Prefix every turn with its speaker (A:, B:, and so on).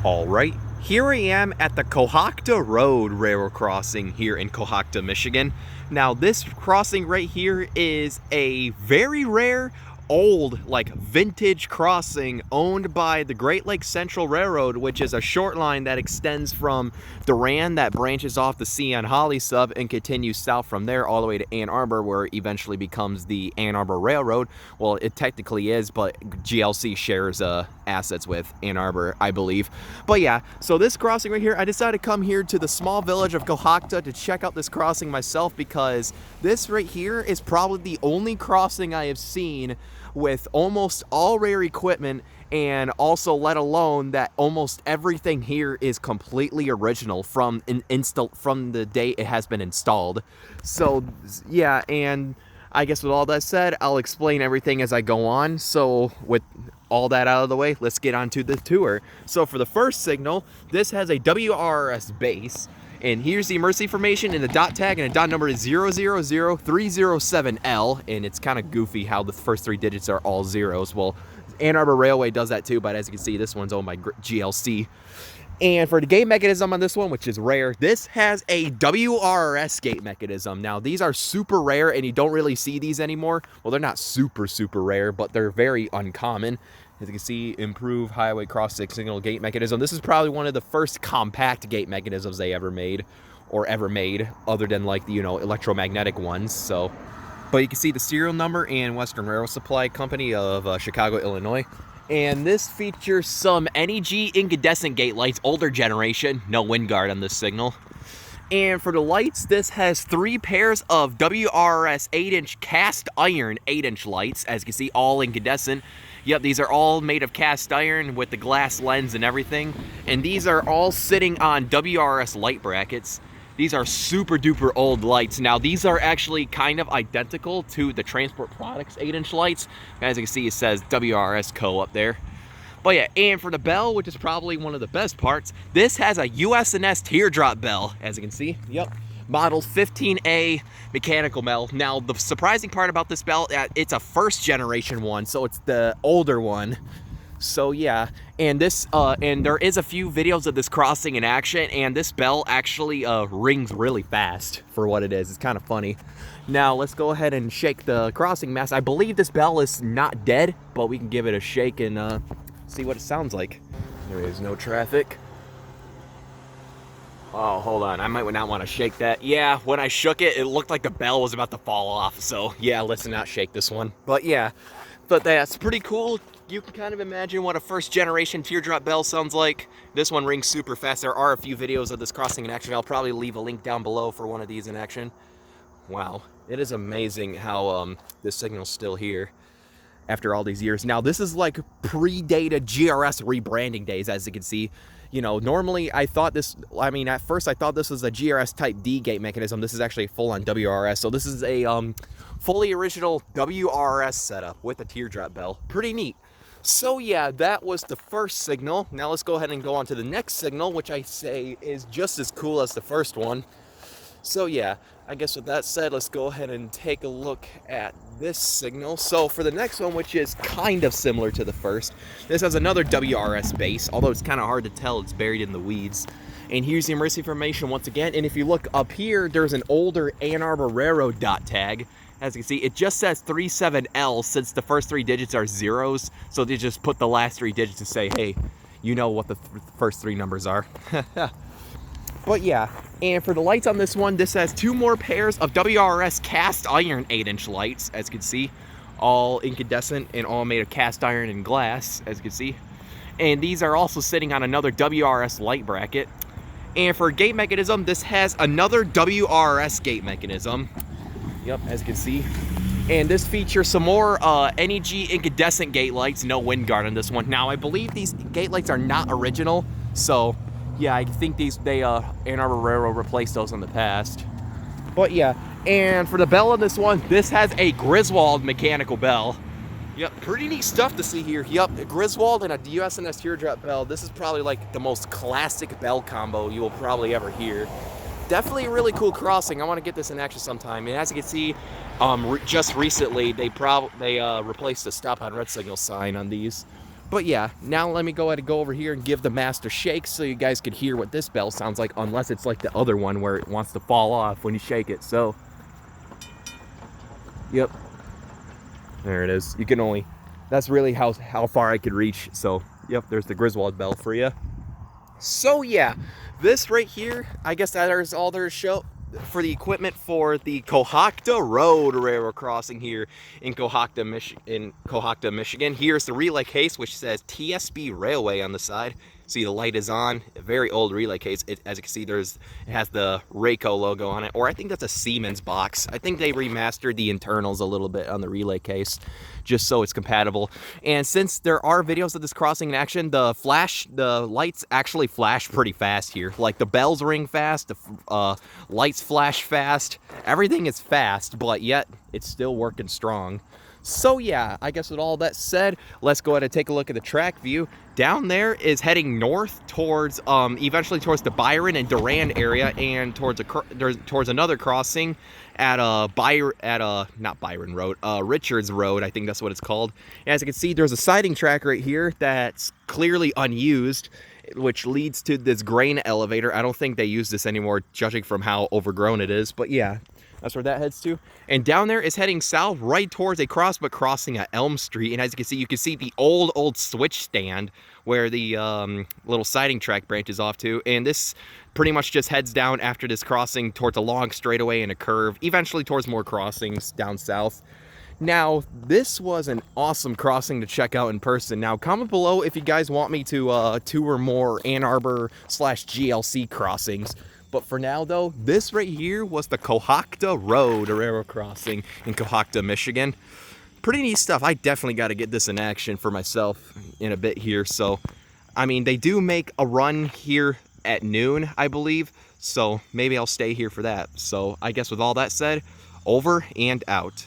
A: Alright, here I am at the Cohoctah Road railroad crossing here in Cohoctah, Michigan. Now this crossing right here is a very rare, old, like vintage crossing owned by the Great Lakes Central Railroad, which is a short line that extends from Durand that branches off the C on Holly sub and continues south from there all the way to Ann Arbor, where it eventually becomes the Ann Arbor Railroad. Well, it technically is, but GLC shares assets with Ann Arbor, I believe. But yeah, so this crossing right here, I decided to come here to the small village of Cohoctah to check out this crossing myself, because this right here is probably the only crossing I have seen with almost all rare equipment, and also let alone that almost everything here is completely original from the day it has been installed. So yeah, and I guess with all that said, I'll explain everything as I go on. So with all that out of the way, let's get on to the tour. So for the first signal, this has a WRRS base. And here's the emergency information, and the dot tag and the dot number is 000307L, and it's kind of goofy how the first three digits are all zeros. Well, Ann Arbor Railway does that too, but as you can see, this one's owned by GLC. And for the gate mechanism on this one, which is rare, this has a WRRS gate mechanism. Now, these are super rare, and you don't really see these anymore. Well, they're not super rare, but they're very uncommon. As you can see, improved highway cross signal gate mechanism. This is probably one of the first compact gate mechanisms they ever made, other than like the, electromagnetic ones. So, but you can see the serial number and Western Railroad Supply Company of Chicago, Illinois. And this features some NEG incandescent gate lights, older generation, no wind guard on this signal. And for the lights, this has 3 pairs of WRRS 8-inch cast iron 8-inch lights, as you can see, all incandescent. Yep, these are all made of cast iron with the glass lens and everything. And these are all sitting on WRRS light brackets. These are super duper old lights. Now, these are actually kind of identical to the Transport Products 8-inch lights. As you can see, it says WRRS Co. up there. But yeah, and for the bell, which is probably one of the best parts, this has a US&S Teardrop bell, as you can see. Yep. Model 15A mechanical bell. Now, the surprising part about this bell, it's a first generation one, so it's the older one. So yeah, and this and there is a few videos of this crossing in action, and this bell actually rings really fast for what it is. It's kind of funny. Now let's go ahead and shake the crossing mast. I believe this bell is not dead, but we can give it a shake and see what it sounds like. There is no traffic. Oh, hold on. I might not want to shake that. Yeah, when I shook it, it looked like the bell was about to fall off. So yeah, let's not shake this one. But yeah, but that's pretty cool. You can kind of imagine what a first generation teardrop bell sounds like. This one rings super fast. There are a few videos of this crossing in action. I'll probably leave a link down below for one of these in action. Wow, it is amazing how this signal's still here after all these years. Now, this is like predated GRS rebranding days, as you can see. Normally at first I thought this was a GRS Type D gate mechanism. This is actually full-on WRS. So this is a fully original WRS setup with a teardrop bell. Pretty neat. So yeah, that was the first signal. Now let's go ahead and go on to the next signal, which I say is just as cool as the first one. So yeah, I guess with that said, let's go ahead and take a look at this signal. So for the next one, which is kind of similar to the first, this has another WRS base, although it's kind of hard to tell, it's buried in the weeds. And here's the emergency information once again. And if you look up here, there's an older Ann Arbor Railroad dot tag. As you can see, it just says 37L since the first 3 digits are zeros. So they just put the last 3 digits to say, hey, you know what the first 3 numbers are. But yeah, and for the lights on this one, this has 2 more pairs of WRS cast iron 8-inch lights, as you can see. All incandescent and all made of cast iron and glass, as you can see. And these are also sitting on another WRS light bracket. And for gate mechanism, this has another WRS gate mechanism. Yep, as you can see. And this features some more NEG incandescent gate lights, no wind guard on this one. Now, I believe these gate lights are not original, so yeah, I think Ann Arbor Railroad replaced those in the past. But yeah, and for the bell on this one, this has a Griswold Mechanical bell. Yep, pretty neat stuff to see here. Yep, a Griswold and a US&S Teardrop bell. This is probably like the most classic bell combo you will probably ever hear. Definitely a really cool crossing. I want to get this in action sometime. And as you can see, just recently they replaced the stop on red signal sign on these, But yeah, now let me go ahead and go over here and give the mast a shake so you guys can hear what this bell sounds like, unless it's like the other one where it wants to fall off when you shake it. So, yep, there it is. You can only, that's really how far I could reach. So, yep, there's the Griswold bell for you. So yeah, this right here, I guess that is all there is show for the equipment for the Cohoctah Road Railroad crossing here in Cohoctah, Michigan. Here's the relay case, which says TSB Railway on the side. See, the light is on. A very old relay case. As you can see, it has the Rayco logo on it, or I think that's a Siemens box. I think they remastered the internals a little bit on the relay case, just so it's compatible. And since there are videos of this crossing in action, the lights actually flash pretty fast here. Like the bells ring fast, the lights flash fast. Everything is fast, but yet it's still working strong. So yeah, I guess with all that said, let's go ahead and take a look at the track view. Down there is heading north towards, eventually towards the Byron and Durand area, and towards another crossing at not Byron Road, Richards Road, I think that's what it's called. As you can see, there's a siding track right here that's clearly unused, which leads to this grain elevator. I don't think they use this anymore, judging from how overgrown it is, but yeah. That's where that heads to. And down there is heading south right towards a crossing at Elm Street. And as you can see the old switch stand where the little siding track branches off to. And this pretty much just heads down after this crossing towards a long straightaway and a curve, eventually towards more crossings down south. Now, this was an awesome crossing to check out in person. Now, comment below if you guys want me to tour more Ann Arbor / GLC crossings. But for now, though, this right here was the Cohoctah Road Railroad crossing in Cohoctah, Michigan. Pretty neat stuff. I definitely got to get this in action for myself in a bit here. So, I mean, they do make a run here at noon, I believe. So maybe I'll stay here for that. So I guess with all that said, over and out.